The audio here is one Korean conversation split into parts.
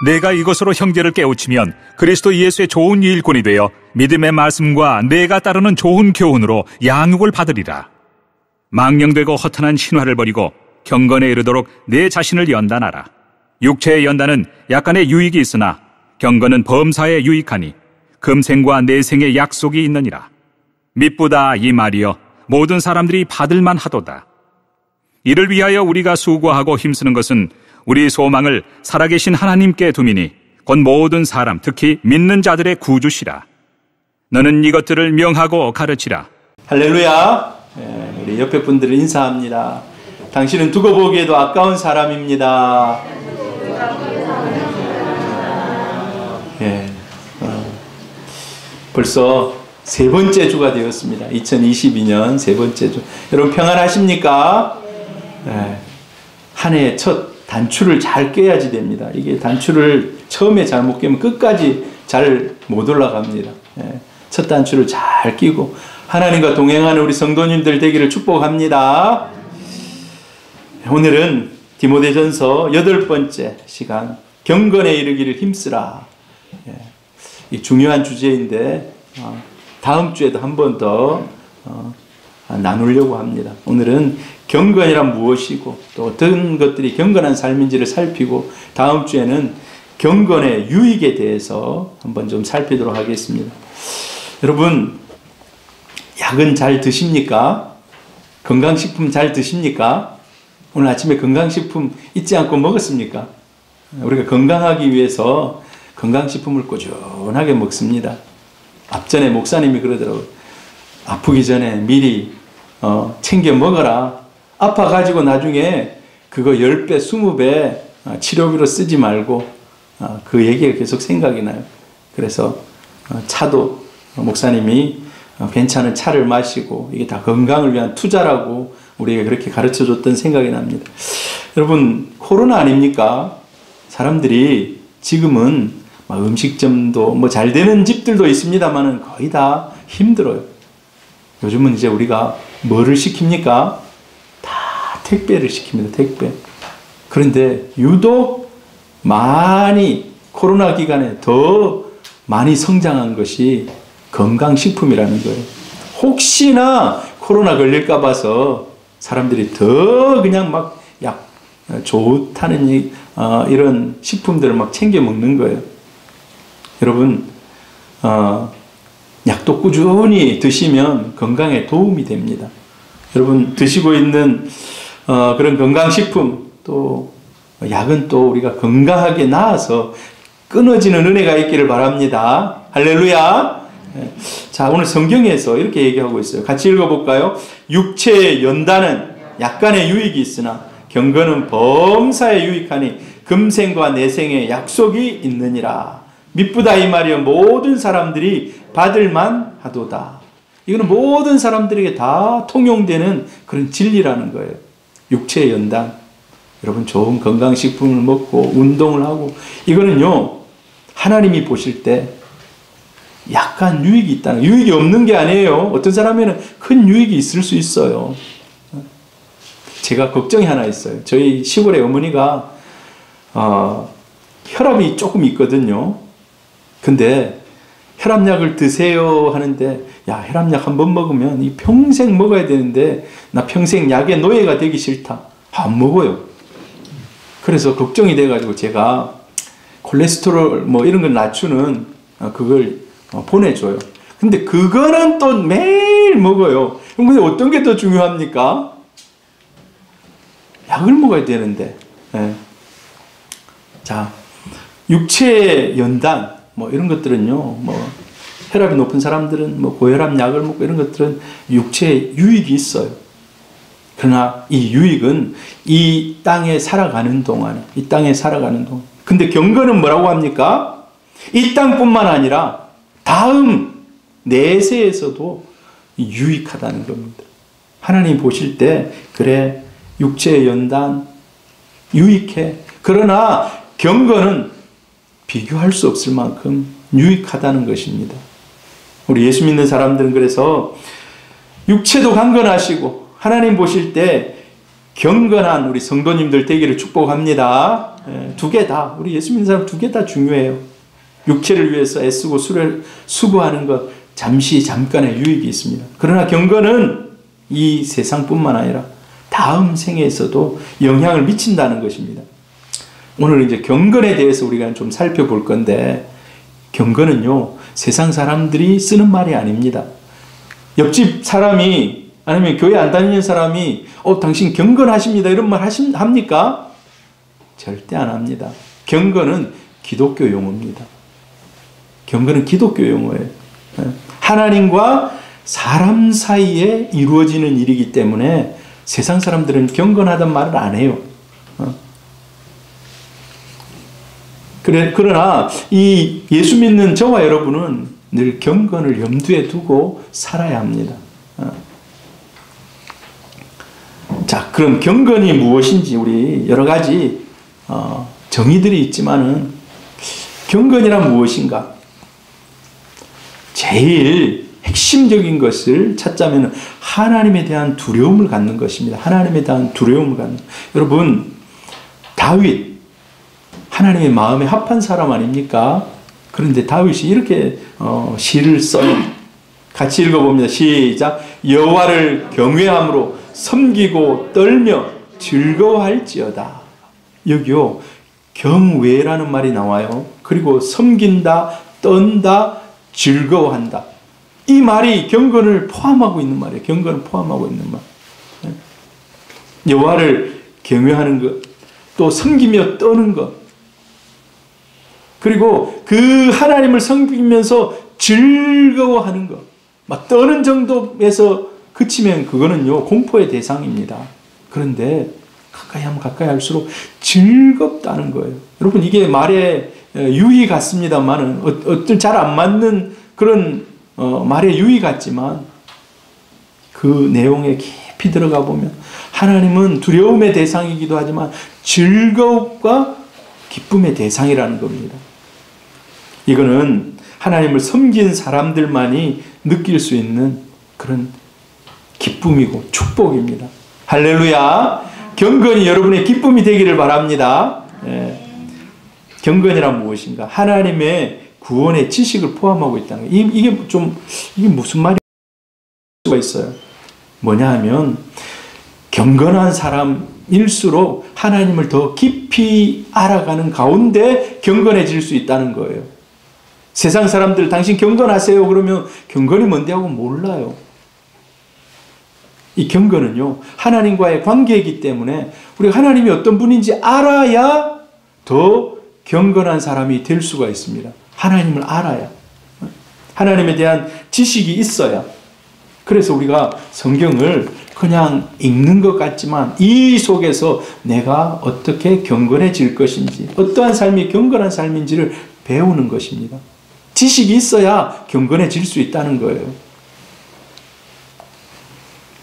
내가 이것으로 형제를 깨우치면 그리스도 예수의 좋은 일꾼이 되어 믿음의 말씀과 내가 따르는 좋은 교훈으로 양육을 받으리라. 망령되고 허탄한 신화를 버리고 경건에 이르도록 내 자신을 연단하라. 육체의 연단은 약간의 유익이 있으나 경건은 범사에 유익하니 금생과 내생의 약속이 있느니라. 미쁘다 이 말이여 모든 사람들이 받을만 하도다. 이를 위하여 우리가 수고하고 힘쓰는 것은 우리 소망을 살아계신 하나님께 두미니 곧 모든 사람 특히 믿는 자들의 구주시라. 너는 이것들을 명하고 가르치라. 할렐루야. 우리 옆에 분들을 인사합니다. 당신은 두고 보기에도 아까운 사람입니다. 벌써 세 번째 주가 되었습니다. 2022년 세 번째 주. 여러분 평안하십니까? 한 해의 첫 단추를 잘 깨야지 됩니다. 이게 단추를 처음에 잘못 깨면 끝까지 잘 못 올라갑니다. 첫 단추를 잘 끼고 하나님과 동행하는 우리 성도님들 되기를 축복합니다. 오늘은 디모데전서 8번째 시간 경건에 이르기를 힘쓰라. 이 중요한 주제인데 다음 주에도 한 번 더 나누려고 합니다. 오늘은 경건이란 무엇이고 또 어떤 것들이 경건한 삶인지를 살피고 다음 주에는 경건의 유익에 대해서 한번 좀 살피도록 하겠습니다. 여러분 약은 잘 드십니까? 건강식품 잘 드십니까? 오늘 아침에 건강식품 잊지 않고 먹었습니까? 우리가 건강하기 위해서 건강식품을 꾸준하게 먹습니다. 앞전에 목사님이 그러더라고요. 아프기 전에 미리 챙겨 먹어라. 아파가지고 나중에 그거 10배, 20배 치료비로 쓰지 말고 그 얘기가 계속 생각이 나요. 그래서 차도 목사님이 괜찮은 차를 마시고 이게 다 건강을 위한 투자라고 우리에게 그렇게 가르쳐줬던 생각이 납니다. 여러분 코로나 아닙니까? 사람들이 지금은 음식점도 뭐 잘 되는 집들도 있습니다만은 거의 다 힘들어요. 요즘은 이제 우리가 뭐를 시킵니까? 다 택배를 시킵니다. 택배. 그런데 유독 많이 코로나 기간에 더 많이 성장한 것이 건강식품이라는 거예요. 혹시나 코로나 걸릴까 봐서 사람들이 더 그냥 막 약 좋다는 이런 식품들을 막 챙겨 먹는 거예요. 여러분 약도 꾸준히 드시면 건강에 도움이 됩니다. 여러분 드시고 있는 그런 건강식품 또 약은 또 우리가 건강하게 나아서 끊어지는 은혜가 있기를 바랍니다. 할렐루야. 자 오늘 성경에서 이렇게 얘기하고 있어요. 같이 읽어볼까요? 육체의 연단은 약간의 유익이 있으나 경건은 범사에 유익하니 금생과 내생의 약속이 있느니라. 미쁘다 이 말이여 모든 사람들이 받을만 하도다. 이거는 모든 사람들에게 다 통용되는 그런 진리라는 거예요. 육체의 연단. 여러분 좋은 건강식품을 먹고 운동을 하고 이거는요 하나님이 보실 때 약간 유익이 있다는 유익이 없는 게 아니에요. 어떤 사람에는 큰 유익이 있을 수 있어요. 제가 걱정이 하나 있어요. 저희 시골의 어머니가 혈압이 조금 있거든요. 근데 혈압약을 드세요 하는데 야 혈압약 한 번 먹으면 이 평생 먹어야 되는데 나 평생 약의 노예가 되기 싫다. 안 먹어요. 그래서 걱정이 돼가지고 제가 콜레스테롤 뭐 이런 걸 낮추는 그걸 보내줘요. 근데 그거는 또 매일 먹어요. 근데 어떤 게 더 중요합니까? 약을 먹어야 되는데. 자, 육체의 연단 뭐 이런 것들은요. 뭐 혈압이 높은 사람들은 뭐 고혈압 약을 먹고 이런 것들은 육체에 유익이 있어요. 그러나 이 유익은 이 땅에 살아가는 동안, 근데 경건은 뭐라고 합니까? 이 땅뿐만 아니라 다음 내세에서도 유익하다는 겁니다. 하나님 보실 때 그래 육체의 연단 유익해. 그러나 경건은 비교할 수 없을 만큼 유익하다는 것입니다. 우리 예수 믿는 사람들은 그래서 육체도 강건하시고 하나님 보실 때 경건한 우리 성도님들 되기를 축복합니다. 두 개 다, 우리 예수 믿는 사람 두 개 다 중요해요. 육체를 위해서 애쓰고 수고하는 것 잠깐의 유익이 있습니다. 그러나 경건은 이 세상뿐만 아니라 다음 생에서도 영향을 미친다는 것입니다. 오늘 이제 경건에 대해서 우리가 좀 살펴볼 건데, 경건은요, 세상 사람들이 쓰는 말이 아닙니다. 옆집 사람이, 아니면 교회 안 다니는 사람이 당신 경건하십니다 이런 말 합니까? 절대 안 합니다. 경건은 기독교 용어입니다. 경건은 기독교 용어예요. 하나님과 사람 사이에 이루어지는 일이기 때문에 세상 사람들은 경건하단 말을 안 해요. 그러나 이 예수 믿는 저와 여러분은 늘 경건을 염두에 두고 살아야 합니다. 자, 그럼 경건이 무엇인지 우리 여러 가지 정의들이 있지만은 경건이란 무엇인가? 제일 핵심적인 것을 찾자면 하나님에 대한 두려움을 갖는 것입니다. 하나님에 대한 두려움을 갖는. 여러분, 다윗, 하나님의 마음에 합한 사람 아닙니까? 그런데 다윗이 이렇게 시를 써요. 같이 읽어봅니다. 시작. 여호와를 경외함으로 섬기고 떨며 즐거워할지어다. 여기요, 경외라는 말이 나와요. 그리고 섬긴다, 떤다, 즐거워한다. 이 말이 경건을 포함하고 있는 말이에요. 경건을 포함하고 있는 말. 여호와를 경외하는 것, 또 섬기며 떠는 것, 그리고 그 하나님을 섬기면서 즐거워하는 것. 막 떠는 정도에서 그치면 그거는요, 공포의 대상입니다. 그런데 가까이 하면 가까이 할수록 즐겁다는 거예요. 여러분, 이게 말의 유의 같습니다만은, 어떤 잘 안 맞는 그런 말의 유의 같지만, 그 내용에 깊이 들어가 보면 하나님은 두려움의 대상이기도 하지만 즐거움과 기쁨의 대상이라는 겁니다. 이거는 하나님을 섬긴 사람들만이 느낄 수 있는 그런 기쁨이고 축복입니다. 할렐루야. 경건이 여러분의 기쁨이 되기를 바랍니다. 경건이란 무엇인가? 하나님의 구원의 지식을 포함하고 있다는 거예요. 이게 무슨 말일 수가 있어요? 뭐냐 하면, 경건한 사람일수록 하나님을 더 깊이 알아가는 가운데 경건해질 수 있다는 거예요. 세상 사람들 당신 경건하세요 그러면 경건이 뭔데 하고 몰라요. 이 경건은요, 하나님과의 관계이기 때문에 우리가 하나님이 어떤 분인지 알아야 더 경건한 사람이 될 수가 있습니다. 하나님을 알아야, 하나님에 대한 지식이 있어야. 그래서 우리가 성경을 그냥 읽는 것 같지만 이 속에서 내가 어떻게 경건해질 것인지, 어떠한 삶이 경건한 삶인지를 배우는 것입니다. 지식이 있어야 경건해질 수 있다는 거예요.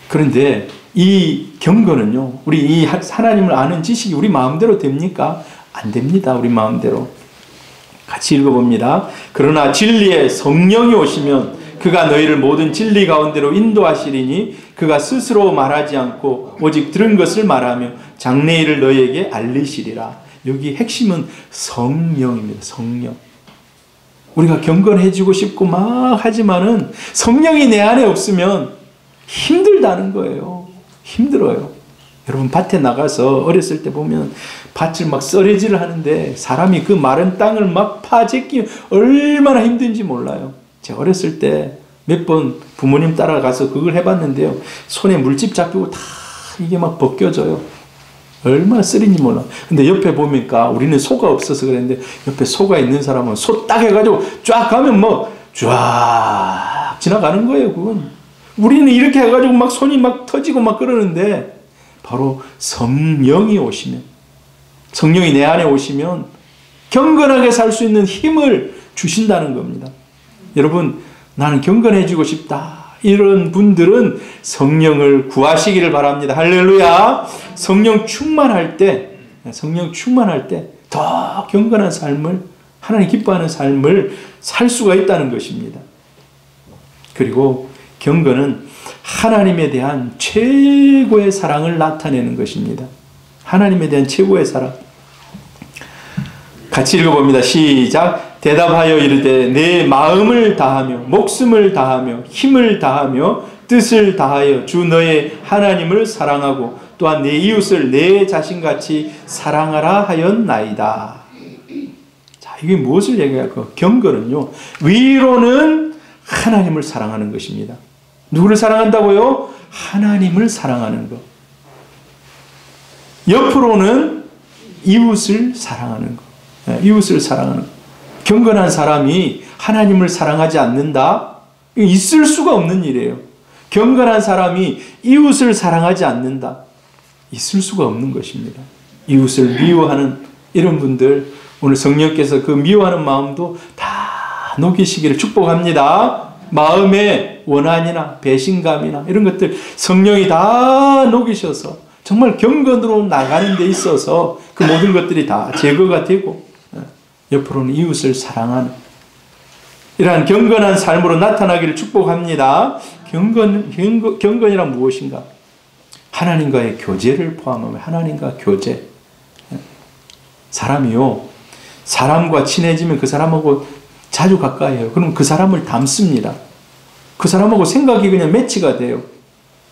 그런데 이 경건은요, 우리 이 하나님을 아는 지식이 우리 마음대로 됩니까? 안 됩니다. 우리 마음대로. 같이 읽어봅니다. 그러나 진리의 성령이 오시면 그가 너희를 모든 진리 가운데로 인도하시리니 그가 스스로 말하지 않고 오직 들은 것을 말하며 장래일을 너희에게 알리시리라. 여기 핵심은 성령입니다. 성령. 우리가 경건해지고 싶고 막 하지만은 성령이 내 안에 없으면 힘들다는 거예요. 힘들어요. 여러분, 밭에 나가서 어렸을 때 보면 밭을 막 썰애질을 하는데 사람이 그 마른 땅을 막 파재끼면 얼마나 힘든지 몰라요. 제가 어렸을 때 몇 번 부모님 따라가서 그걸 해봤는데요, 손에 물집 잡히고 다 이게 막 벗겨져요. 얼마나 쓰린지 몰라. 근데 옆에 보니까, 우리는 소가 없어서 그랬는데 옆에 소가 있는 사람은 소 딱 해가지고 쫙 가면 뭐 쫙 지나가는 거예요. 그건 우리는 이렇게 해가지고 막 손이 막 터지고 막 그러는데, 바로 성령이 오시면, 성령이 내 안에 오시면 경건하게 살 수 있는 힘을 주신다는 겁니다. 여러분, 나는 경건해지고 싶다, 이런 분들은 성령을 구하시기를 바랍니다. 할렐루야. 성령 충만할 때 더 경건한 삶을, 하나님 기뻐하는 삶을 살 수가 있다는 것입니다. 그리고 경건은 하나님에 대한 최고의 사랑을 나타내는 것입니다. 하나님에 대한 최고의 사랑. 같이 읽어봅니다. 시작. 대답하여 이르되 내 마음을 다하며 목숨을 다하며 힘을 다하며 뜻을 다하여 주 너의 하나님을 사랑하고 또한 내 이웃을 내 자신같이 사랑하라 하였나이다. 자, 이게 무엇을 얘기할까요? 경건은요, 위로는 하나님을 사랑하는 것입니다. 누구를 사랑한다고요? 하나님을 사랑하는 것. 옆으로는 이웃을 사랑하는 것. 이웃을 사랑하는 것. 경건한 사람이 하나님을 사랑하지 않는다? 있을 수가 없는 일이에요. 경건한 사람이 이웃을 사랑하지 않는다? 있을 수가 없는 것입니다. 이웃을 미워하는 이런 분들, 오늘 성령께서 그 미워하는 마음도 다 녹이시기를 축복합니다. 마음의 원한이나 배신감이나 이런 것들 성령이 다 녹이셔서 정말 경건으로 나가는 데 있어서 그 모든 것들이 다 제거가 되고 옆으로는 이웃을 사랑하는 이러한 경건한 삶으로 나타나기를 축복합니다. 경건이란 무엇인가? 하나님과의 교제를 포함하면 하나님과 교제. 사람이요, 사람과 친해지면 그 사람하고 자주 가까이 해요. 그럼 그 사람을 닮습니다. 그 사람하고 생각이 그냥 매치가 돼요.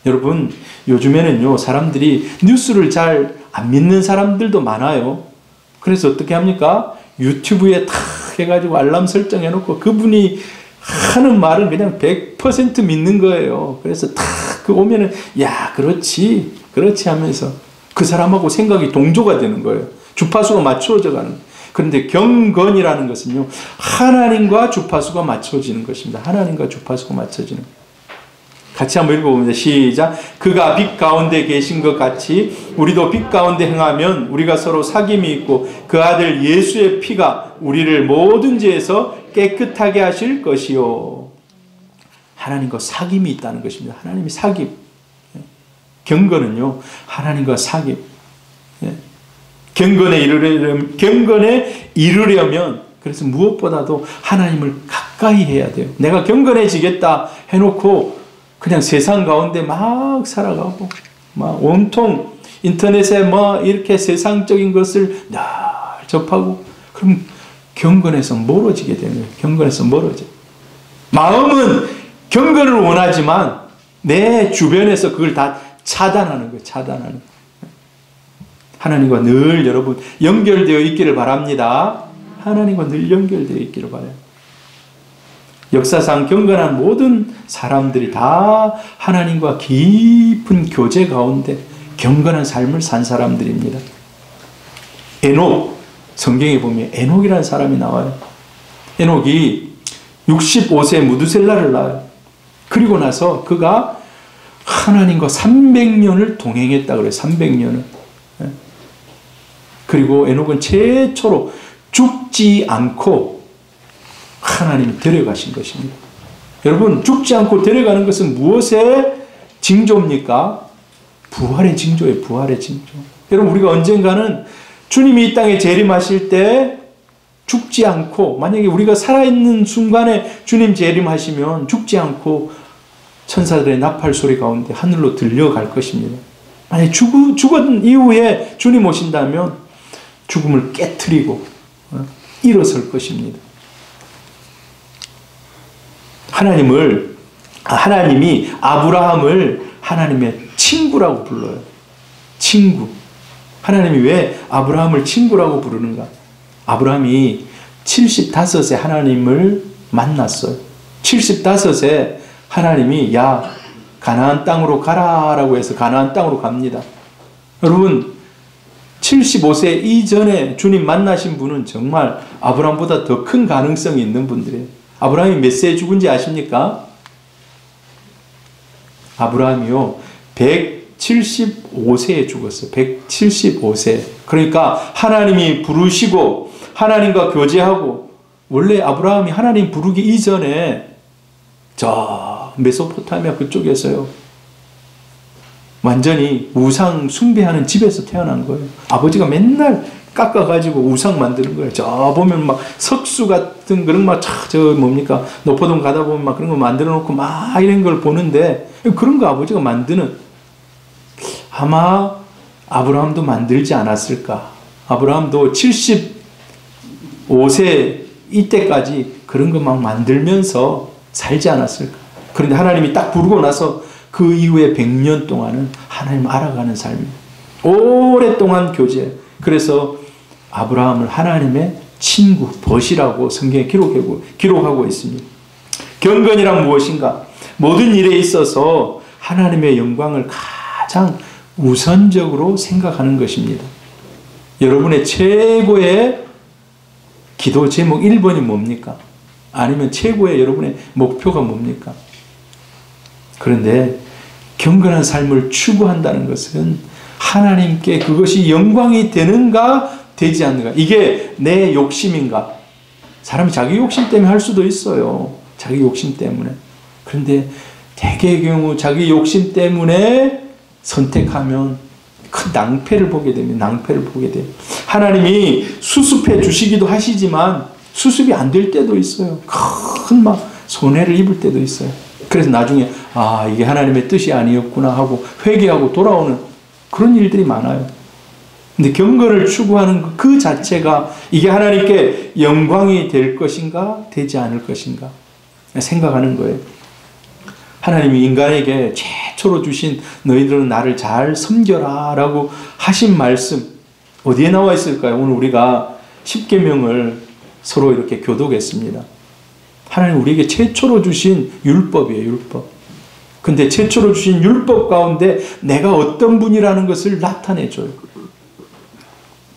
여러분, 요즘에는요, 사람들이 뉴스를 잘 안 믿는 사람들도 많아요. 그래서 어떻게 합니까? 유튜브에 탁 해가지고 알람 설정해놓고 그분이 하는 말은 그냥 100% 믿는 거예요. 그래서 탁 그 오면은 야, 그렇지 하면서 그 사람하고 생각이 동조가 되는 거예요. 주파수가 맞추어져 가는 거예요. 그런데 경건이라는 것은요, 하나님과 주파수가 맞춰지는 것입니다. 하나님과 주파수가 맞춰지는 거예요. 같이 한번 읽어봅니다. 시작. 그가 빛 가운데 계신 것 같이 우리도 빛 가운데 행하면 우리가 서로 사귐이 있고 그 아들 예수의 피가 우리를 모든 죄에서 깨끗하게 하실 것이요. 하나님과 사귐이 있다는 것입니다. 하나님이 사귐. 경건은요, 하나님과 사귐. 경건에 이르려면 그래서 무엇보다도 하나님을 가까이 해야 돼요. 내가 경건해지겠다 해놓고 그냥 세상 가운데 막 살아가고 막 온통 인터넷에 뭐 이렇게 세상적인 것을 늘 접하고 그럼 경건에서 멀어지게 되는 거예요. 경건에서 멀어져. 마음은 경건을 원하지만 내 주변에서 그걸 다 차단하는 거예요. 차단하는 거예요. 하나님과 늘 여러분 연결되어 있기를 바랍니다. 하나님과 늘 연결되어 있기를 바라요. 역사상 경건한 모든 사람들이 다 하나님과 깊은 교제 가운데 경건한 삶을 산 사람들입니다. 에녹, 성경에 보면 에녹이라는 사람이 나와요. 에녹이 65세 무두셀라를 낳아요. 그리고 나서 그가 하나님과 300년을 동행했다 그래요. 300년을. 그리고 에녹은 최초로 죽지 않고 하나님이 데려가신 것입니다. 여러분, 죽지 않고 데려가는 것은 무엇의 징조입니까? 부활의 징조예요. 부활의 징조. 여러분, 우리가 언젠가는 주님이 이 땅에 재림하실 때 죽지 않고, 만약에 우리가 살아있는 순간에 주님 재림하시면 죽지 않고 천사들의 나팔 소리 가운데 하늘로 들려갈 것입니다. 만약에 죽은 이후에 주님 오신다면 죽음을 깨트리고 일어설 것입니다. 하나님이 아브라함을 하나님의 친구라고 불러요. 친구. 하나님이 왜 아브라함을 친구라고 부르는가? 아브라함이 75세 하나님을 만났어요. 75세 하나님이 야, 가나안 땅으로 가라라고 해서 가나안 땅으로 갑니다. 여러분, 75세 이전에 주님 만나신 분은 정말 아브라함보다 더 큰 가능성이 있는 분들이에요. 아브라함이 몇 세에 죽은지 아십니까? 아브라함이요, 175세에 죽었어요. 175세. 그러니까 하나님이 부르시고 하나님과 교제하고, 원래 아브라함이 하나님 부르기 이전에 저 메소포타미아 그쪽에서요, 완전히 우상 숭배하는 집에서 태어난 거예요. 아버지가 맨날 깎아가지고 우상 만드는 거예요. 저 보면 막 석수 같은 그런 막 저 뭡니까 노포동 가다 보면 막 그런 거 만들어 놓고 막 이런 걸 보는데 그런 거 아버지가 만드는 아마 아브라함도 만들지 않았을까. 아브라함도 75세 이때까지 그런 거 막 만들면서 살지 않았을까. 그런데 하나님이 딱 부르고 나서 그 이후에 100년 동안은 하나님 알아가는 삶입니다. 오랫동안 교제. 그래서 아브라함을 하나님의 친구, 벗이라고 성경에 기록하고 있습니다. 경건이란 무엇인가? 모든 일에 있어서 하나님의 영광을 가장 우선적으로 생각하는 것입니다. 여러분의 최고의 기도 제목 1번이 뭡니까? 아니면 최고의 여러분의 목표가 뭡니까? 그런데 경건한 삶을 추구한다는 것은 하나님께 그것이 영광이 되는가 되지 않는가. 이게 내 욕심인가. 사람이 자기 욕심 때문에 할 수도 있어요. 자기 욕심 때문에. 그런데 대개의 경우 자기 욕심 때문에 선택하면 큰 낭패를 보게 됩니다. 낭패를 보게 돼요. 하나님이 수습해 주시기도 하시지만 수습이 안 될 때도 있어요. 큰 막 손해를 입을 때도 있어요. 그래서 나중에 이게 하나님의 뜻이 아니었구나 하고 회개하고 돌아오는 그런 일들이 많아요. 근데 경건을 추구하는 그 자체가 이게 하나님께 영광이 될 것인가 되지 않을 것인가 생각하는 거예요. 하나님이 인간에게 최초로 주신 너희들은 나를 잘 섬겨라 라고 하신 말씀 어디에 나와 있을까요? 오늘 우리가 십계명을 서로 이렇게 교독했습니다. 하나님 우리에게 최초로 주신 율법이에요. 율법. 근데 최초로 주신 율법 가운데 내가 어떤 분이라는 것을 나타내줘요.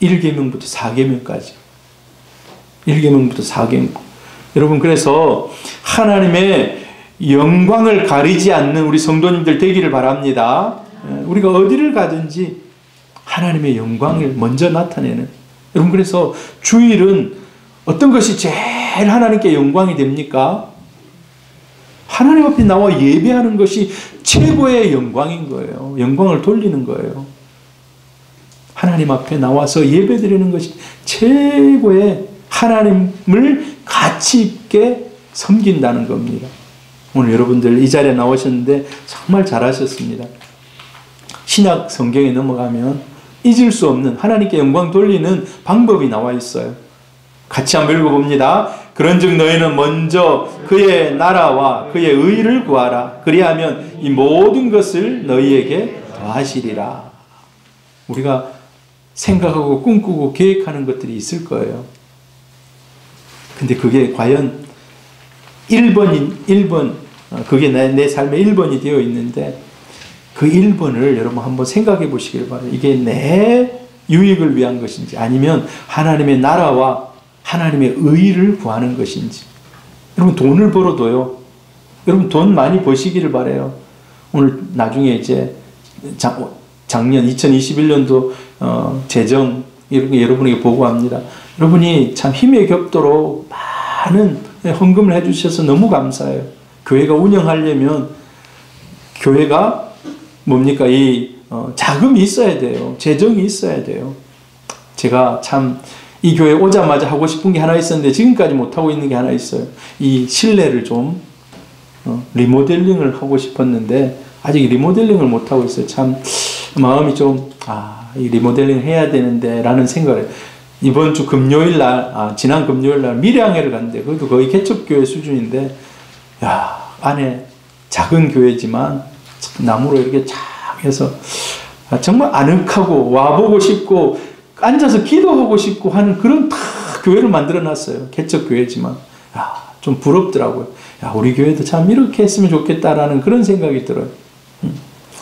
1계명부터 4계명까지. 1계명부터 4계명. 여러분 그래서 하나님의 영광을 가리지 않는 우리 성도님들 되기를 바랍니다. 우리가 어디를 가든지 하나님의 영광을 먼저 나타내는. 여러분 그래서 주일은 어떤 것이 제일 하나님께 영광이 됩니까? 하나님 앞에 나와 예배하는 것이 최고의 영광인 거예요. 영광을 돌리는 거예요. 하나님 앞에 나와서 예배드리는 것이 최고의 하나님을 가치 있게 섬긴다는 겁니다. 오늘 여러분들 이 자리에 나오셨는데 정말 잘하셨습니다. 신약 성경에 넘어가면 잊을 수 없는 하나님께 영광 돌리는 방법이 나와 있어요. 같이 한번 읽어봅니다. 그런즉 너희는 먼저 그의 나라와 그의 의를 구하라. 그리하면 이 모든 것을 너희에게 더하시리라. 우리가 생각하고 꿈꾸고 계획하는 것들이 있을 거예요. 근데 그게 과연 1번 그게 내 삶의 1번이 되어 있는데 그 1번을 여러분 한번 생각해 보시길 바라요. 이게 내 유익을 위한 것인지 아니면 하나님의 나라와 하나님의 의를 구하는 것인지. 여러분 돈을 벌어도요. 여러분 돈 많이 버시기를 바라요. 오늘 나중에 이제 작년 2021년도 재정 이런 게 여러분에게 보고합니다. 여러분이 참 힘에 겹도록 많은 헌금을 해주셔서 너무 감사해요. 교회가 운영하려면 교회가 뭡니까? 자금이 있어야 돼요. 재정이 있어야 돼요. 제가 참 이 교회 오자마자 하고 싶은 게 하나 있었는데 지금까지 못하고 있는 게 하나 있어요. 이 실내를 좀 리모델링을 하고 싶었는데 아직 리모델링을 못하고 있어요. 참 마음이 좀 이 리모델링 해야 되는데 라는 생각을 이번 주 금요일 날 지난 금요일 날 밀양회를 갔는데 그것도 거의 개척교회 수준인데 안에 작은 교회지만 나무로 이렇게 쫙 해서 정말 아늑하고 와보고 싶고 앉아서 기도하고 싶고 하는 그런 교회를 만들어 놨어요. 개척교회지만 좀 부럽더라고요. 우리 교회도 참 이렇게 했으면 좋겠다라는 그런 생각이 들어요.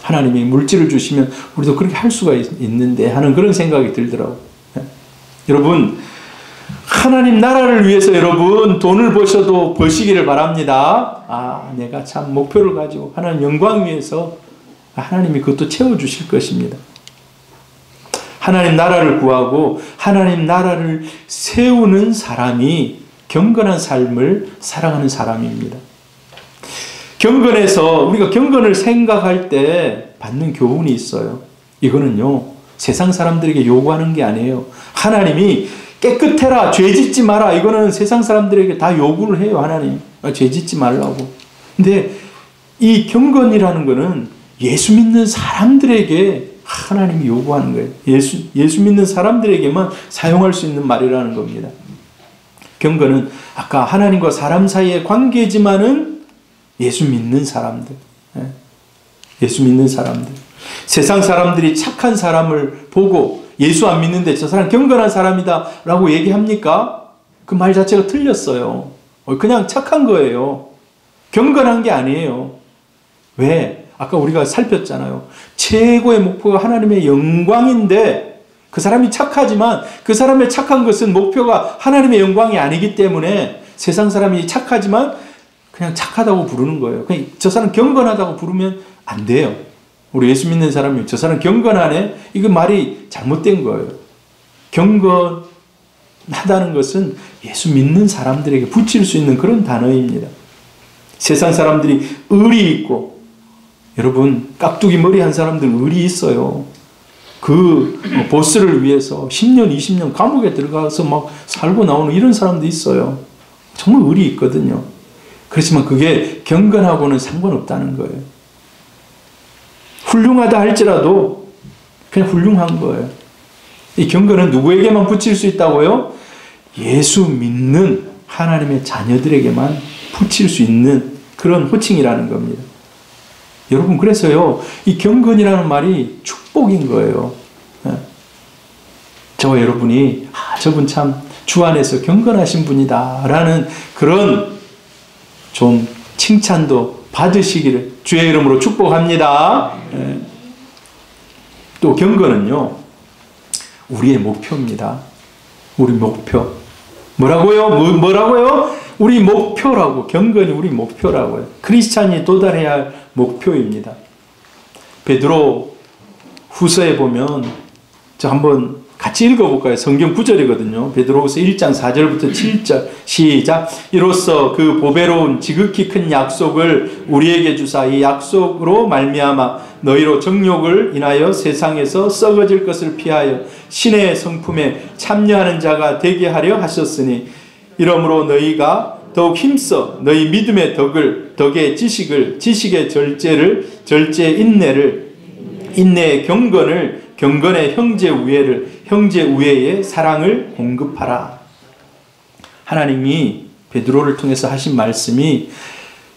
하나님이 물질을 주시면 우리도 그렇게 할 수가 있는데 하는 그런 생각이 들더라고요. 여러분 하나님 나라를 위해서 여러분 돈을 버셔도 버시기를 바랍니다. 내가 참 목표를 가지고 하나님 영광 위해서 하나님이 그것도 채워주실 것입니다. 하나님 나라를 구하고 하나님 나라를 세우는 사람이 경건한 삶을 살아가는 사람입니다. 경건에서 우리가 경건을 생각할 때 받는 교훈이 있어요. 이거는요 세상 사람들에게 요구하는 게 아니에요. 하나님이 깨끗해라, 죄 짓지 마라, 이거는 세상 사람들에게 다 요구를 해요. 하나님 죄 짓지 말라고. 근데 이 경건이라는 거는 예수 믿는 사람들에게 하나님이 요구하는 거예요. 예수 믿는 사람들에게만 사용할 수 있는 말이라는 겁니다. 경건은 아까 하나님과 사람 사이의 관계지만은 예수 믿는 사람들, 예수 믿는 사람들, 세상 사람들이 착한 사람을 보고 예수 안 믿는데 저 사람 경건한 사람이다 라고 얘기합니까? 그 말 자체가 틀렸어요. 그냥 착한 거예요. 경건한 게 아니에요. 왜? 아까 우리가 살폈잖아요. 최고의 목표가 하나님의 영광인데 그 사람이 착하지만 그 사람의 착한 것은 목표가 하나님의 영광이 아니기 때문에 세상 사람이 착하지만 그냥 착하다고 부르는 거예요. 그냥 저 사람 경건하다고 부르면 안 돼요. 우리 예수 믿는 사람이 저 사람 경건하네? 이거 말이 잘못된 거예요. 경건하다는 것은 예수 믿는 사람들에게 붙일 수 있는 그런 단어입니다. 세상 사람들이 의리 있고, 여러분 깍두기 머리 한 사람들 의리 있어요. 그 보스를 위해서 10년 20년 감옥에 들어가서 막 살고 나오는 이런 사람도 있어요. 정말 의리 있거든요. 그렇지만 그게 경건하고는 상관없다는 거예요. 훌륭하다 할지라도 그냥 훌륭한 거예요. 이 경건은 누구에게만 붙일 수 있다고요? 예수 믿는 하나님의 자녀들에게만 붙일 수 있는 그런 호칭이라는 겁니다. 여러분 그래서요, 이 경건이라는 말이 축복인 거예요. 저와 여러분이 저분 참 주 안에서 경건하신 분이다 라는 그런 좀 칭찬도 받으시기를 주의 이름으로 축복합니다. 또 경건은요, 우리의 목표입니다. 우리 목표. 뭐라고요? 뭐라고요? 우리 목표라고. 경건이 우리 목표라고요. 크리스찬이 도달해야 할 목표입니다. 베드로 후서에 보면 저 한번 같이 읽어볼까요? 성경 구절이거든요. 베드로후서 1장 4절부터 7절 시작. 이로써 그 보배로운 지극히 큰 약속을 우리에게 주사 이 약속으로 말미암아 너희로 정욕을 인하여 세상에서 썩어질 것을 피하여 신의 성품에 참여하는 자가 되게 하려 하셨으니 이러므로 너희가 더욱 힘써 너희 믿음의 덕의 지식을, 지식의 절제를, 절제의 인내를, 인내의 경건을, 경건의 형제 우애를, 형제 우애의 사랑을 공급하라. 하나님이 베드로를 통해서 하신 말씀이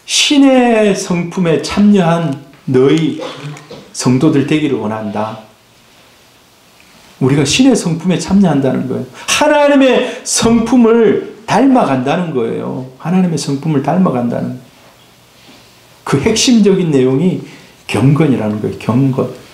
신의 성품에 참여한 너희 성도들 되기를 원한다. 우리가 신의 성품에 참여한다는 거예요. 하나님의 성품을 닮아간다는 거예요. 하나님의 성품을 닮아간다는 거예요. 그 핵심적인 내용이 경건이라는 거예요. 경건.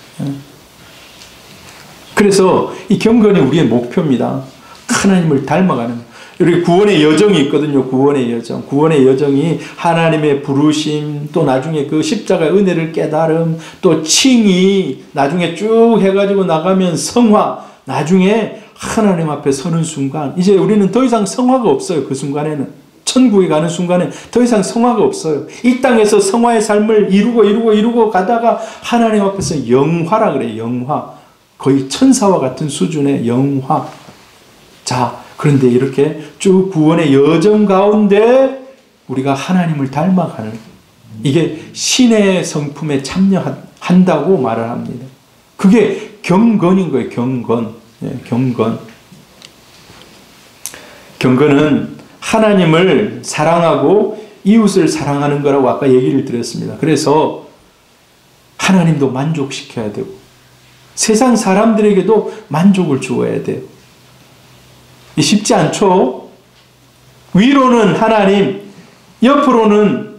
그래서 이 경건이 우리의 목표입니다. 하나님을 닮아가는. 우리 구원의 여정이 있거든요. 구원의 여정. 구원의 여정이 하나님의 부르심, 또 나중에 그 십자가의 은혜를 깨달음, 또 칭의, 나중에 쭉 해가지고 나가면 성화, 나중에 하나님 앞에 서는 순간, 이제 우리는 더 이상 성화가 없어요. 그 순간에는. 천국에 가는 순간에 더 이상 성화가 없어요. 이 땅에서 성화의 삶을 이루고 가다가 하나님 앞에서 영화라 그래요. 영화. 거의 천사와 같은 수준의 영화. 자, 그런데 이렇게 쭉 구원의 여정 가운데 우리가 하나님을 닮아가는, 이게 신의 성품에 참여한다고 말을 합니다. 그게 경건인 거예요. 경건. 경건. 경건은 하나님을 사랑하고 이웃을 사랑하는 거라고 아까 얘기를 드렸습니다. 그래서 하나님도 만족시켜야 되고 세상 사람들에게도 만족을 주어야 돼요. 쉽지 않죠? 위로는 하나님, 옆으로는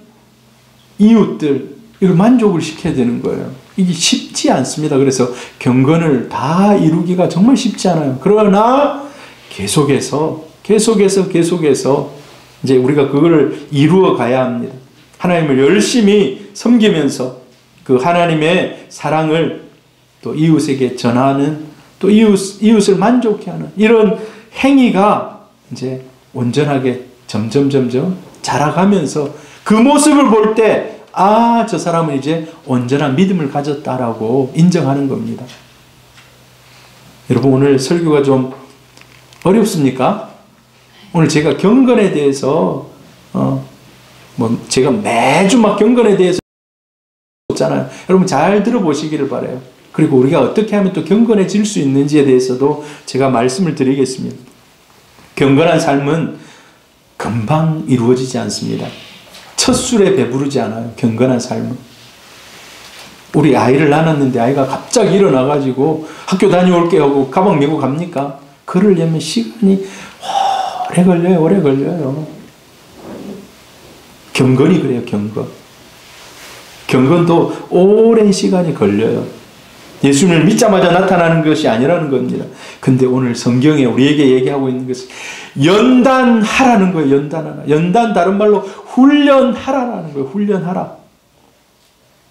이웃들, 이걸 만족을 시켜야 되는 거예요. 이게 쉽지 않습니다. 그래서 경건을 다 이루기가 정말 쉽지 않아요. 그러나 계속해서 이제 우리가 그걸 이루어 가야 합니다. 하나님을 열심히 섬기면서 그 하나님의 사랑을 또 이웃에게 전하는, 또 이웃을 만족해 하는 이런 행위가 이제 온전하게 점점 자라가면서 그 모습을 볼 때 저 사람은 이제 온전한 믿음을 가졌다라고 인정하는 겁니다. 여러분 오늘 설교가 좀 어렵습니까? 오늘 제가 경건에 대해서 제가 매주 막 경건에 대해서 없잖아요. 여러분 잘 들어보시기를 바라요. 그리고 우리가 어떻게 하면 또 경건해질 수 있는지에 대해서도 제가 말씀을 드리겠습니다. 경건한 삶은 금방 이루어지지 않습니다. 첫 술에 배부르지 않아요. 경건한 삶은. 우리 아이를 낳았는데 아이가 갑자기 일어나가지고 학교 다녀올게 하고 가방 메고 갑니까? 그러려면 시간이 오래 걸려요. 경건이 그래요, 경건. 경건도 오랜 시간이 걸려요. 예수님을 믿자마자 나타나는 것이 아니라는 겁니다. 근데 오늘 성경에 우리에게 얘기하고 있는 것은 연단하라는 거예요. 연단하라. 연단 다른 말로 훈련하라는 거예요. 훈련하라.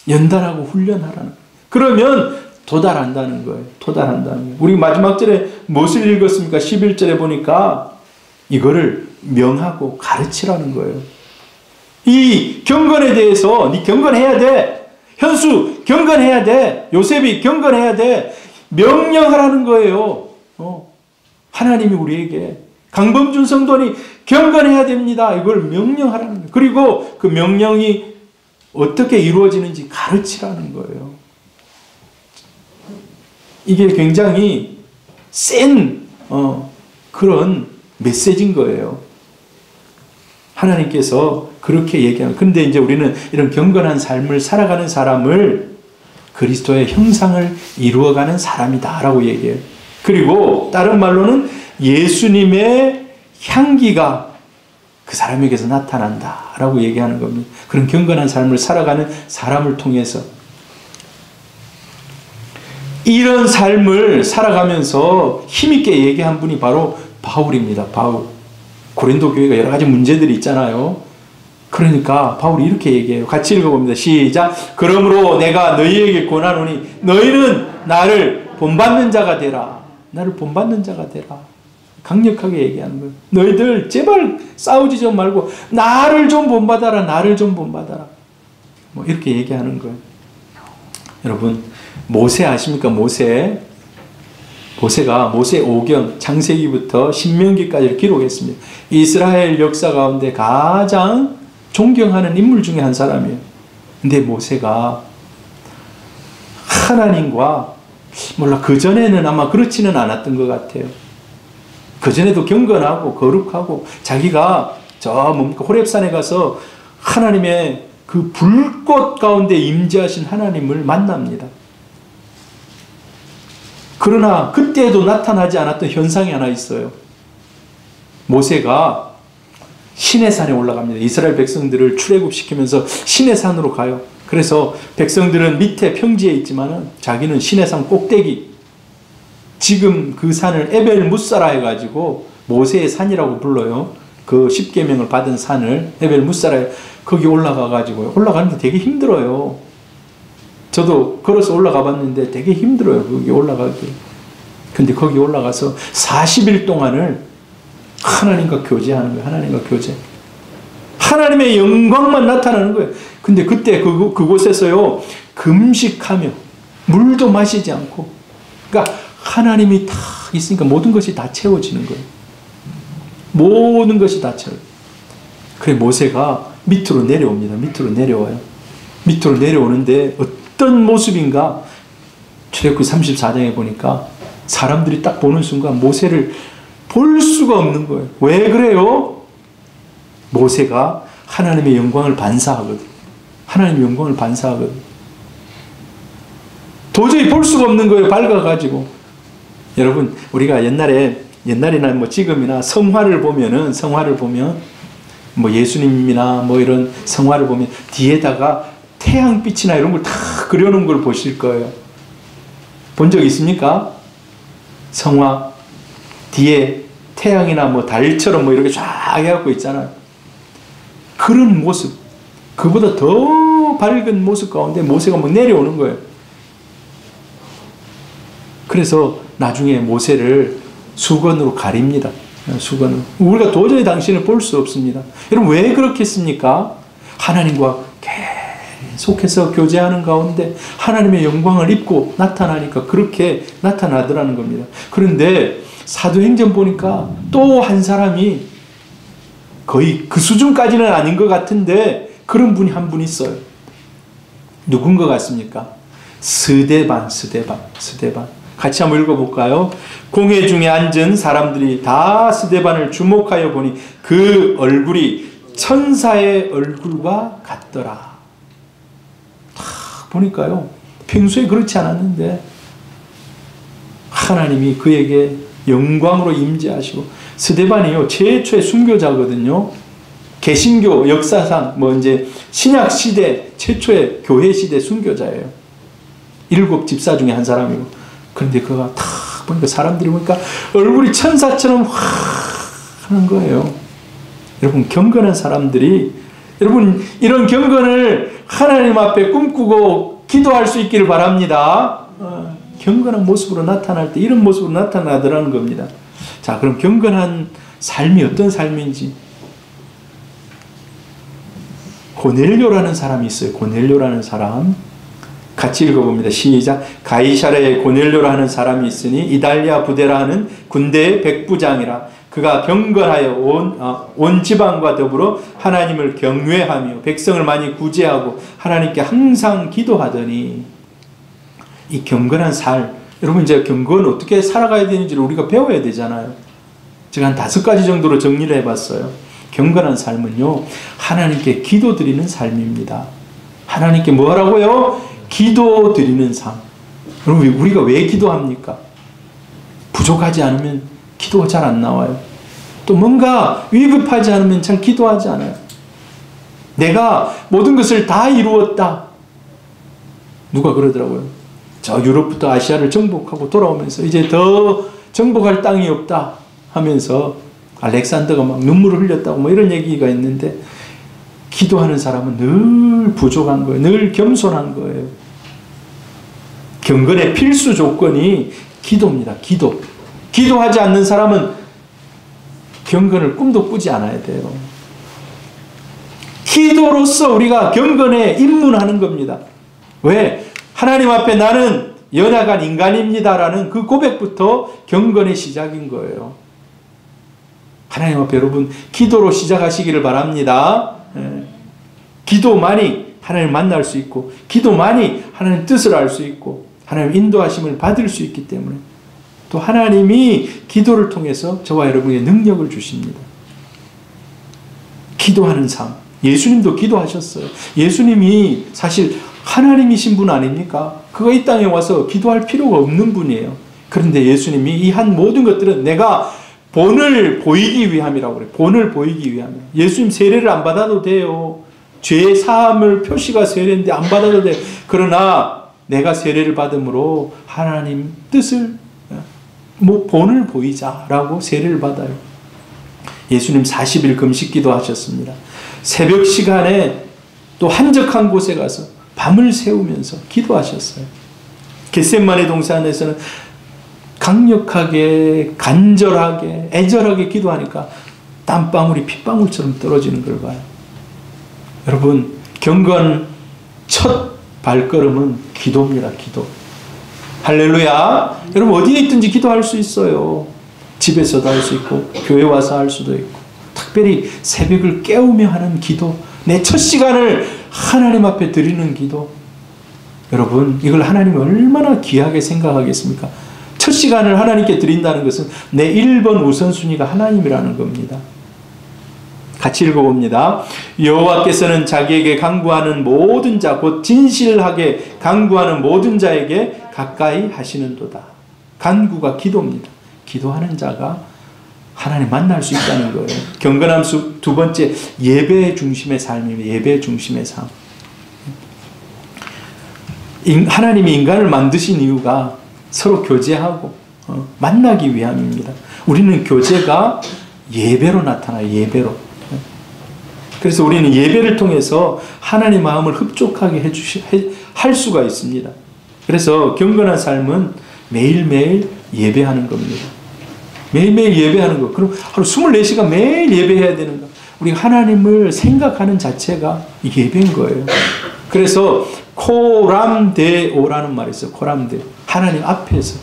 연단하고 훈련하라는 거예요. 그러면 도달한다는 거예요. 도달한다는 거예요. 우리 마지막 절에 무엇을 읽었습니까? 11절에 보니까 이거를 명하고 가르치라는 거예요. 이 경건에 대해서 네 경건해야 돼. 현수 경건해야 돼. 요셉이 경건해야 돼. 명령하라는 거예요. 하나님이 우리에게 강범준 성도니 경건해야 됩니다. 이걸 명령하라는 거예요. 그리고 그 명령이 어떻게 이루어지는지 가르치라는 거예요. 이게 굉장히 센 그런 메시지인 거예요. 하나님께서 그렇게 얘기하는. 근데 이제 우리는 이런 경건한 삶을 살아가는 사람을 그리스도의 형상을 이루어가는 사람이다라고 얘기해요. 그리고 다른 말로는 예수님의 향기가 그 사람에게서 나타난다라고 얘기하는 겁니다. 그런 경건한 삶을 살아가는 사람을 통해서 이런 삶을 살아가면서 힘있게 얘기한 분이 바로 바울입니다. 바울. 고린도 교회가 여러 가지 문제들이 있잖아요. 그러니까 바울이 이렇게 얘기해요. 같이 읽어봅니다. 시작. 그러므로 내가 너희에게 권하노니 너희는 나를 본받는 자가 되라. 나를 본받는 자가 되라. 강력하게 얘기하는 거예요. 너희들 제발 싸우지 좀 말고 나를 좀 본받아라. 나를 좀 본받아라. 뭐 이렇게 얘기하는 거예요. 여러분 모세 아십니까? 모세가 모세 오경 창세기부터 신명기까지를 기록했습니다. 이스라엘 역사 가운데 가장 존경하는 인물 중에 한 사람이에요. 근데 모세가 하나님과 몰라 그전에는 아마 그렇지는 않았던 것 같아요. 그전에도 경건하고 거룩하고 자기가 호렙산에 가서 하나님의 그 불꽃 가운데 임재하신 하나님을 만납니다. 그러나 그때도 나타나지 않았던 현상이 하나 있어요. 모세가 시내산에 올라갑니다. 이스라엘 백성들을 출애굽시키면서 시내산으로 가요. 그래서 백성들은 밑에 평지에 있지만 자기는 시내산 꼭대기, 지금 그 산을 에벨 무사라 해가지고 모세의 산이라고 불러요. 그 10계명을 받은 산을 에벨 무사라, 거기 올라가가지고 올라가는데 되게 힘들어요. 저도 걸어서 올라가 봤는데 되게 힘들어요. 거기 올라가기. 근데 거기 올라가서 40일 동안을 하나님과 교제하는 거예요. 하나님과 교제. 하나님의 영광만 나타나는 거예요. 근데 그때 그곳에서요, 금식하며 물도 마시지 않고, 그러니까 하나님이 다 있으니까 모든 것이 다 채워지는 거예요. 모든 것이 다 채워요. 그래 모세가 밑으로 내려옵니다. 밑으로 내려와요. 밑으로 내려오는데 어떤 모습인가? 출애굽기 34장에 보니까 사람들이 딱 보는 순간 모세를 볼 수가 없는 거예요. 왜 그래요? 모세가 하나님의 영광을 반사하거든. 하나님의 영광을 반사하거든. 도저히 볼 수가 없는 거예요. 밝아가지고. 여러분, 우리가 옛날이나 뭐 지금이나 성화를 보면 뭐 예수님이나 뭐 이런 성화를 보면 뒤에다가 태양빛이나 이런 걸 다 그려놓은 걸 보실 거예요. 본 적 있습니까? 성화 뒤에 태양이나 뭐 달처럼 뭐 이렇게 쫙 해갖고 있잖아요. 그런 모습, 그보다 더 밝은 모습 가운데 모세가 뭐 내려오는 거예요. 그래서 나중에 모세를 수건으로 가립니다. 수건으로. 우리가 도저히 당신을 볼 수 없습니다. 여러분 왜 그렇겠습니까? 하나님과 계속해서 교제하는 가운데 하나님의 영광을 입고 나타나니까 그렇게 나타나더라는 겁니다. 그런데 사도행전 보니까 또 한 사람이 거의 그 수준까지는 아닌 것 같은데 그런 분이 한 분 있어요. 누군 것 같습니까? 스데반. 같이 한번 읽어볼까요? 공회 중에 앉은 사람들이 다 스데반을 주목하여 보니 그 얼굴이 천사의 얼굴과 같더라. 딱 보니까요, 평소에 그렇지 않았는데 하나님이 그에게 영광으로 임재하시고, 스데반이요 최초의 순교자거든요. 개신교 역사상 이제 신약 시대 최초의 교회 시대 순교자예요. 7 집사 중에 한 사람이고. 그런데 그가 딱 보니까 사람들이 보니까 얼굴이 천사처럼 확 하는 거예요. 여러분, 경건한 사람들이, 여러분 이런 경건을 하나님 앞에 꿈꾸고 기도할 수 있기를 바랍니다. 경건한 모습으로 나타날 때 이런 모습으로 나타나더라는 겁니다. 자, 그럼 경건한 삶이 어떤 삶인지. 고넬료라는 사람이 있어요. 고넬료라는 사람. 같이 읽어봅니다. 시작. 가이사랴에 고넬료라는 사람이 있으니 이달리아 부대라 하는 군대의 백부장이라. 그가 경건하여 온 지방과 더불어 하나님을 경외하며 백성을 많이 구제하고 하나님께 항상 기도하더니. 이 경건한 삶, 여러분 이제 경건 어떻게 살아가야 되는지를 우리가 배워야 되잖아요. 제가 한 5가지 정도로 정리를 해봤어요. 경건한 삶은요, 하나님께 기도 드리는 삶입니다. 하나님께 뭐 하라고요? 기도 드리는 삶. 여러분, 우리가 왜 기도합니까? 부족하지 않으면 기도가 잘 안 나와요. 또 뭔가 위급하지 않으면 잘 기도하지 않아요. 내가 모든 것을 다 이루었다. 누가 그러더라고요. 저 유럽부터 아시아를 정복하고 돌아오면서 이제 더 정복할 땅이 없다 하면서 알렉산더가 막 눈물을 흘렸다고 이런 얘기가 있는데, 기도하는 사람은 늘 부족한 거예요. 늘 겸손한 거예요. 경건의 필수 조건이 기도입니다. 기도하지 않는 사람은 경건을 꿈도 꾸지 않아야 돼요. 기도로서 우리가 경건에 입문하는 겁니다. 왜? 하나님 앞에 나는 연약한 인간입니다라는 그 고백부터 경건의 시작인 거예요. 하나님 앞에 여러분 기도로 시작하시기를 바랍니다. 기도만이 하나님을 만날 수 있고, 기도만이 하나님 뜻을 알 수 있고, 하나님 인도하심을 받을 수 있기 때문에 또 하나님이 기도를 통해서 저와 여러분에게 능력을 주십니다. 기도하는 삶. 예수님도 기도하셨어요. 예수님이 사실 하나님이신 분 아닙니까? 그가 이 땅에 와서 기도할 필요가 없는 분이에요. 그런데 예수님이 이 한 모든 것들은 내가 본을 보이기 위함이라고 그래요. 본을 보이기 위함이에요. 예수님 세례를 안 받아도 돼요. 죄 사함을 표시가 세례인데 안 받아도 돼요. 그러나 내가 세례를 받음으로 하나님 뜻을 본을 보이자라고 세례를 받아요. 예수님 40일 금식기도 하셨습니다. 새벽 시간에 또 한적한 곳에 가서 밤을 새우면서 기도하셨어요. 겟세마네 동산에서는 강력하게, 간절하게, 애절하게 기도하니까 땀방울이 핏방울처럼 떨어지는 걸 봐요. 여러분, 경건 첫 발걸음은 기도입니다. 기도. 할렐루야. 여러분 어디에 있든지 기도할 수 있어요. 집에서도 할 수 있고 교회 와서 할 수도 있고, 특별히 새벽을 깨우며 하는 기도, 내 첫 시간을 하나님 앞에 드리는 기도. 여러분 이걸 하나님이 얼마나 귀하게 생각하겠습니까? 첫 시간을 하나님께 드린다는 것은 내 1번 우선순위가 하나님이라는 겁니다. 같이 읽어봅니다. 여호와께서는 자기에게 간구하는 모든 자, 곧 진실하게 간구하는 모든 자에게 가까이 하시는도다. 간구가 기도입니다. 기도하는 자가 하나님 만날 수 있다는 거예요. 경건함 두 번째, 예배 중심의 삶입니다. 예배 중심의 삶. 하나님이 인간을 만드신 이유가 서로 교제하고 만나기 위함입니다. 우리는 교제가 예배로 나타나요. 예배로. 그래서 우리는 예배를 통해서 하나님 마음을 흡족하게 할 수가 있습니다. 그래서 경건한 삶은 매일매일 예배하는 겁니다. 매일매일 예배하는 것. 그럼 하루 24시간 매일 예배해야 되는 거. 우리 하나님을 생각하는 자체가 예배인 거예요. 그래서 코람데오라는 말이 있어요. 코람데. 하나님 앞에서.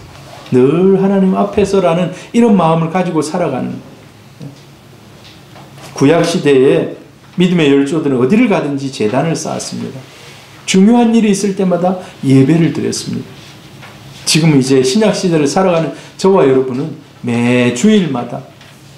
늘 하나님 앞에서라는 이런 마음을 가지고 살아가는. 구약시대에 믿음의 열조들은 어디를 가든지 제단을 쌓았습니다. 중요한 일이 있을 때마다 예배를 드렸습니다. 지금 이제 신약시대를 살아가는 저와 여러분은 매 주일마다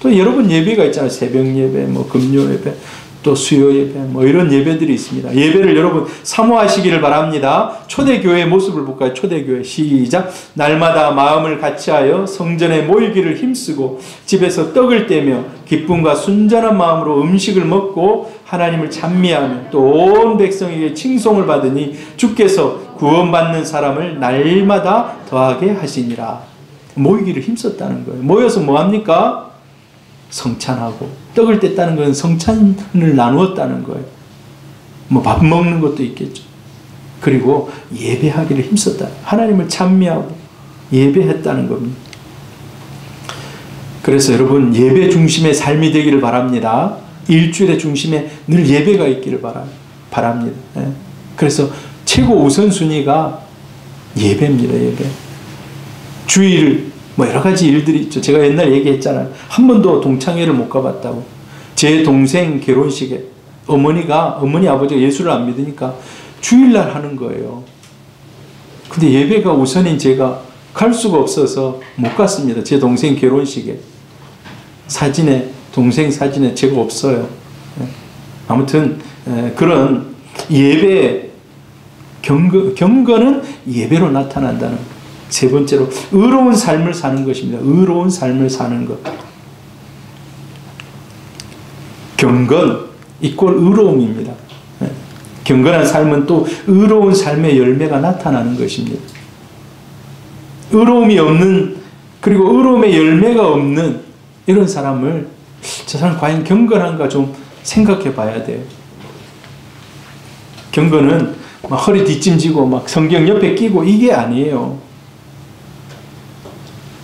또 여러분 예배가 있잖아요. 새벽 예배, 뭐 금요 예배, 또 수요 예배, 뭐 이런 예배들이 있습니다. 예배를 여러분 사모하시기를 바랍니다. 초대교회의 모습을 볼까요? 초대교회 시작. 날마다 마음을 같이하여 성전에 모이기를 힘쓰고 집에서 떡을 떼며 기쁨과 순전한 마음으로 음식을 먹고 하나님을 찬미하며 또 온 백성에게 칭송을 받으니 주께서 구원받는 사람을 날마다 더하게 하시니라. 모이기를 힘썼다는 거예요. 모여서 뭐합니까? 성찬하고, 떡을 뗐다는 건 성찬을 나누었다는 거예요. 뭐 밥 먹는 것도 있겠죠. 그리고 예배하기를 힘썼다. 하나님을 찬미하고 예배했다는 겁니다. 그래서 여러분 예배 중심의 삶이 되기를 바랍니다. 일주일의 중심에 늘 예배가 있기를 바랍니다. 그래서 최고 우선순위가 예배입니다. 예배. 주일 뭐 여러 가지 일들이 있죠. 제가 옛날 얘기했잖아요. 한 번도 동창회를 못 가봤다고. 제 동생 결혼식에 어머니 아버지가 예수를 안 믿으니까 주일날 하는 거예요. 근데 예배가 우선인 제가 갈 수가 없어서 못 갔습니다. 제 동생 결혼식에. 동생 사진에 제가 없어요. 아무튼 그런 예배 경건은 예배로 나타난다는 거예요. 세 번째로 의로운 삶을 사는 것입니다. 의로운 삶을 사는 것. 경건 이꼴 의로움입니다. 경건한 삶은 또 의로운 삶의 열매가 나타나는 것입니다. 의로움이 없는, 그리고 의로움의 열매가 없는 이런 사람을, 저 사람 과연 경건한가 좀 생각해 봐야 돼요. 경건은 막 허리 뒷짐지고 막 성경 옆에 끼고 이게 아니에요.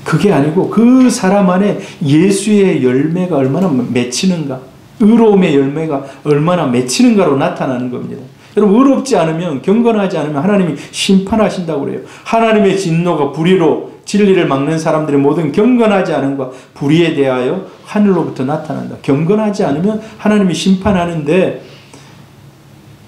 그게 아니고 그 사람 안에 예수의 열매가 얼마나 맺히는가, 의로움의 열매가 얼마나 맺히는가로 나타나는 겁니다. 여러분 의롭지 않으면, 경건하지 않으면 하나님이 심판하신다고 그래요. 하나님의 진노가 불의로 진리를 막는 사람들의 모든 경건하지 않음과 불의에 대하여 하늘로부터 나타난다. 경건하지 않으면 하나님이 심판하는데,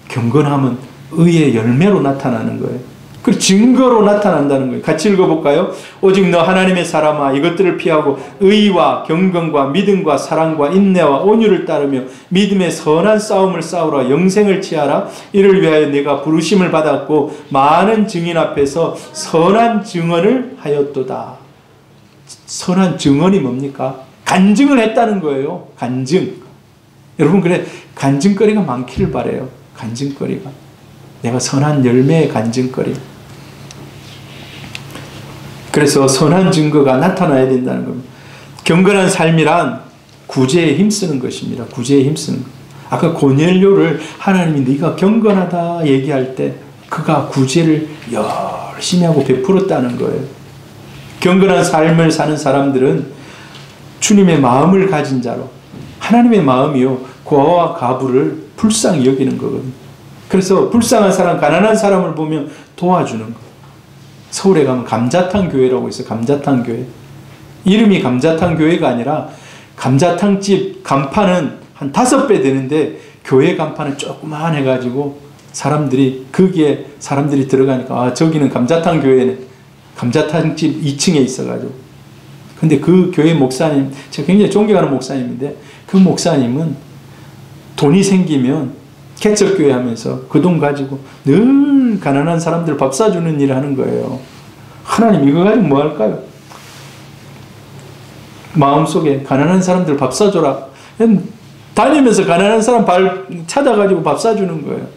경건함은 의의 열매로 나타나는 거예요. 그 증거로 나타난다는 거예요. 같이 읽어볼까요? 오직 너 하나님의 사람아, 이것들을 피하고 의와 경건과 믿음과 사랑과 인내와 온유를 따르며 믿음의 선한 싸움을 싸우라. 영생을 취하라. 이를 위하여 내가 부르심을 받았고 많은 증인 앞에서 선한 증언을 하였도다. 선한 증언이 뭡니까? 간증을 했다는 거예요. 간증. 여러분, 그래 간증거리가 많기를 바라요. 간증거리가. 내가 선한 열매의 간증거리. 그래서 선한 증거가 나타나야 된다는 겁니다. 경건한 삶이란 구제에 힘쓰는 것입니다. 구제에 힘쓰는 것. 아까 고넬료를 하나님이 네가 경건하다 얘기할 때 그가 구제를 열심히 하고 베풀었다는 거예요. 경건한 삶을 사는 사람들은 주님의 마음을 가진 자로, 하나님의 마음이요, 고아와 가부를 불쌍히 여기는 거거든요. 그래서 불쌍한 사람, 가난한 사람을 보면 도와주는 거. 서울에 가면 감자탕 교회라고 있어요. 감자탕 교회. 이름이 감자탕 교회가 아니라 감자탕집 간판은 한 5배 되는데 교회 간판은 조그만 해가지고 거기에 사람들이 들어가니까 아, 저기는 감자탕 교회네. 감자탕집 2층에 있어가지고. 근데 그 교회 목사님, 제가 굉장히 존경하는 목사님인데 그 목사님은 돈이 생기면 개척교회 하면서 그 돈 가지고 늘 가난한 사람들 밥 사주는 일을 하는 거예요. 하나님 이거 가지고 뭐 할까요? 마음속에 가난한 사람들 밥 사줘라. 다니면서 가난한 사람 찾아가지고 밥 사주는 거예요.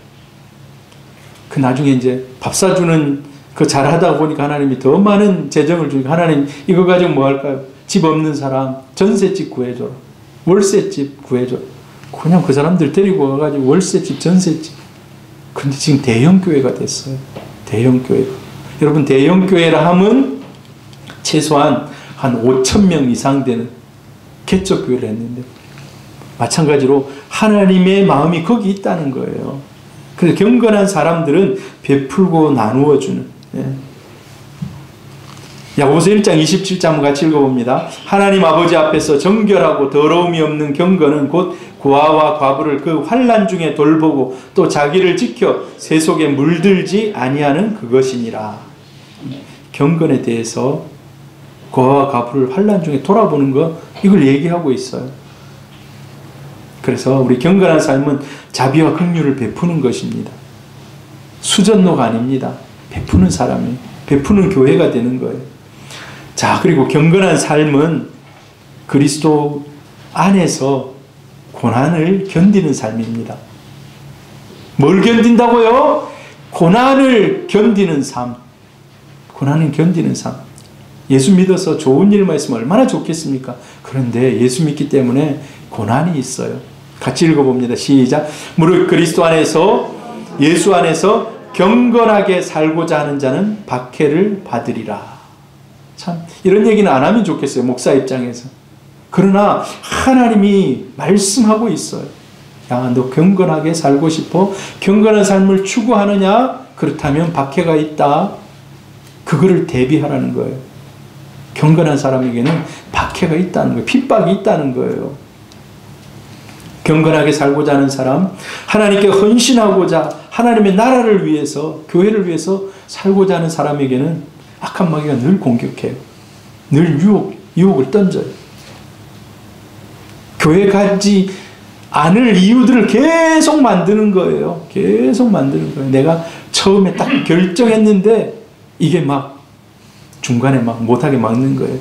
그 나중에 이제 밥 사주는 그 잘하다 보니까 하나님이 더 많은 재정을 주니까 하나님 이거 가지고 뭐 할까요? 집 없는 사람 전셋집 구해줘라. 월세집 구해줘라. 그냥 그 사람들 데리고 와가지고 월세집, 전세집. 근데 지금 대형교회가 됐어요. 대형교회가. 여러분, 대형교회라 하면 최소한 한 5,000명 이상 되는 개척교회를 했는데, 마찬가지로 하나님의 마음이 거기 있다는 거예요. 그래서 경건한 사람들은 베풀고 나누어 주는. 예. 야고보서 1장 27절 한번 같이 읽어봅니다. 하나님 아버지 앞에서 정결하고 더러움이 없는 경건은 곧 고아와 과부를 그 환난 중에 돌보고 또 자기를 지켜 세속에 물들지 아니하는 그것이니라. 경건에 대해서 고아와 과부를 환난 중에 돌아보는 것, 이걸 얘기하고 있어요. 그래서 우리 경건한 삶은 자비와 긍휼을 베푸는 것입니다. 수전노가 아닙니다. 베푸는 사람이, 베푸는 교회가 되는 거예요. 자, 그리고 경건한 삶은 그리스도 안에서 고난을 견디는 삶입니다. 뭘 견딘다고요? 고난을 견디는 삶. 고난을 견디는 삶. 예수 믿어서 좋은 일만 있으면 얼마나 좋겠습니까? 그런데 예수 믿기 때문에 고난이 있어요. 같이 읽어봅니다. 시작. 무릇 그리스도 안에서, 예수 안에서 경건하게 살고자 하는 자는 박해를 받으리라. 참 이런 얘기는 안 하면 좋겠어요. 목사 입장에서. 그러나 하나님이 말씀하고 있어요. 야, 너 경건하게 살고 싶어? 경건한 삶을 추구하느냐? 그렇다면 박해가 있다. 그거를 대비하라는 거예요. 경건한 사람에게는 박해가 있다는 거예요. 핍박이 있다는 거예요. 경건하게 살고자 하는 사람, 하나님께 헌신하고자, 하나님의 나라를 위해서, 교회를 위해서 살고자 하는 사람에게는 악한 마귀가 늘 공격해요. 늘 유혹을 던져요. 교회 가지 않을 이유들을 계속 만드는 거예요. 계속 만드는 거예요. 내가 처음에 딱 결정했는데 이게 막 중간에 막 못하게 막는 거예요.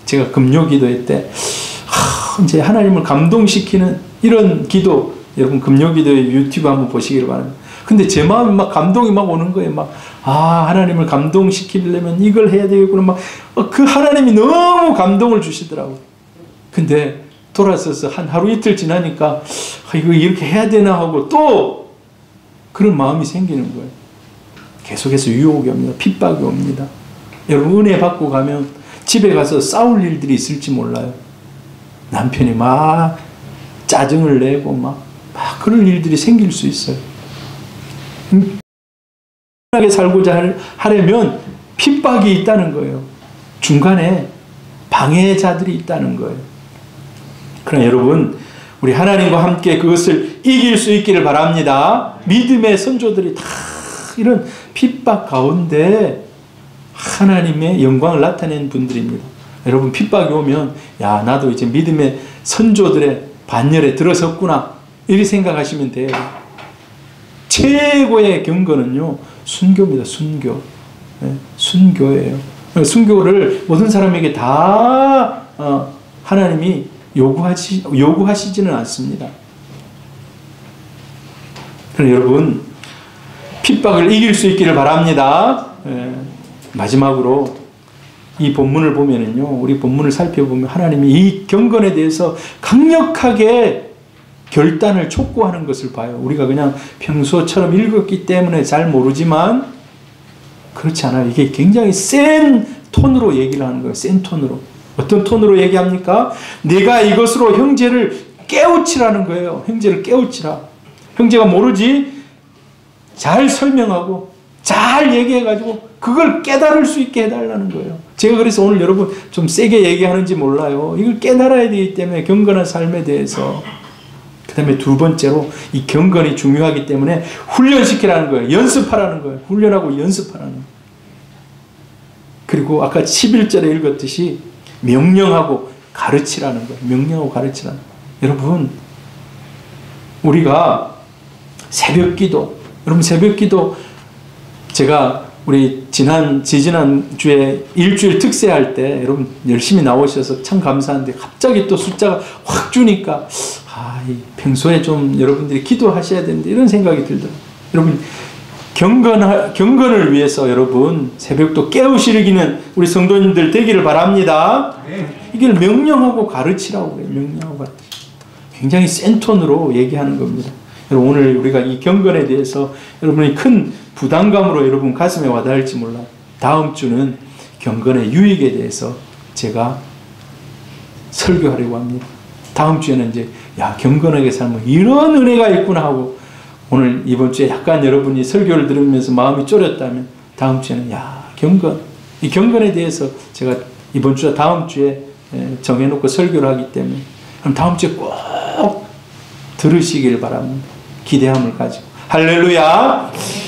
제가 금요 기도회 때 이제 하나님을 감동시키는 이런 기도, 여러분 금요 기도회 유튜브 한번 보시기를 바랍니다. 근데 제 마음에 막 감동이 막 오는 거예요. 막, 하나님을 감동시키려면 이걸 해야 되겠구나. 막, 그 하나님이 너무 감동을 주시더라고요. 근데 돌아서서 한 하루 이틀 지나니까, 이거 이렇게 해야 되나 하고 또 그런 마음이 생기는 거예요. 계속해서 유혹이 옵니다. 핍박이 옵니다. 여러분, 은혜 받고 가면 집에 가서 싸울 일들이 있을지 몰라요. 남편이 막 짜증을 내고 막 그런 일들이 생길 수 있어요. 편하게 살고자 하려면 핍박이 있다는 거예요. 중간에 방해자들이 있다는 거예요. 그러나 여러분, 우리 하나님과 함께 그것을 이길 수 있기를 바랍니다. 믿음의 선조들이 다 이런 핍박 가운데 하나님의 영광을 나타낸 분들입니다. 여러분, 핍박이 오면 야, 나도 이제 믿음의 선조들의 반열에 들어섰구나, 이렇게 생각하시면 돼요. 최고의 경건은요, 순교입니다. 순교. 네, 순교예요. 순교를 모든 사람에게 다 하나님이 요구하시지는 않습니다. 그럼 여러분, 핍박을 이길 수 있기를 바랍니다. 네, 마지막으로 이 본문을 보면은요, 우리 본문을 살펴보면 하나님이 이 경건에 대해서 강력하게 결단을 촉구하는 것을 봐요. 우리가 그냥 평소처럼 읽었기 때문에 잘 모르지만 그렇지 않아요. 이게 굉장히 센 톤으로 얘기를 하는 거예요. 센 톤으로. 어떤 톤으로 얘기합니까? 내가 이것으로 형제를 깨우치라는 거예요. 형제를 깨우치라. 형제가 모르지? 잘 설명하고 잘 얘기해가지고 그걸 깨달을 수 있게 해달라는 거예요. 제가 그래서 오늘 여러분 좀 세게 얘기하는지 몰라요. 이걸 깨달아야 되기 때문에 경건한 삶에 대해서. 그 다음에 두 번째로 이 경건이 중요하기 때문에 훈련시키라는 거예요. 연습하라는 거예요. 훈련하고 연습하라는 거예요. 그리고 아까 11절에 읽었듯이 명령하고 가르치라는 거예요. 명령하고 가르치라는 거예요. 여러분, 우리가 새벽기도, 여러분 새벽기도 제가 우리 지지난 주에 일주일 특세할 때 여러분 열심히 나오셔서 참 감사한데 갑자기 또 숫자가 확 주니까 평소에 좀 여러분들이 기도하셔야 되는데 이런 생각이 들더라고요. 여러분 경건을 위해서 여러분 새벽도 깨우시기는 우리 성도님들 되기를 바랍니다. 이걸 명령하고 가르치라고 그래요. 명령하고 가르치. 굉장히 센 톤으로 얘기하는 겁니다. 여러분 오늘 우리가 이 경건에 대해서 여러분이 큰 부담감으로 여러분 가슴에 와닿을지 몰라요. 다음 주는 경건의 유익에 대해서 제가 설교하려고 합니다. 다음 주에는 이제 경건하게 살면 이런 은혜가 있구나 하고 오늘 이번 주에 약간 여러분이 설교를 들으면서 마음이 졸였다면 다음 주에는 경건, 이 경건에 대해서 제가 이번 주와 다음 주에 정해놓고 설교를 하기 때문에 그럼 다음 주에 꼭 들으시길 바랍니다. 기대함을 가지고. 할렐루야.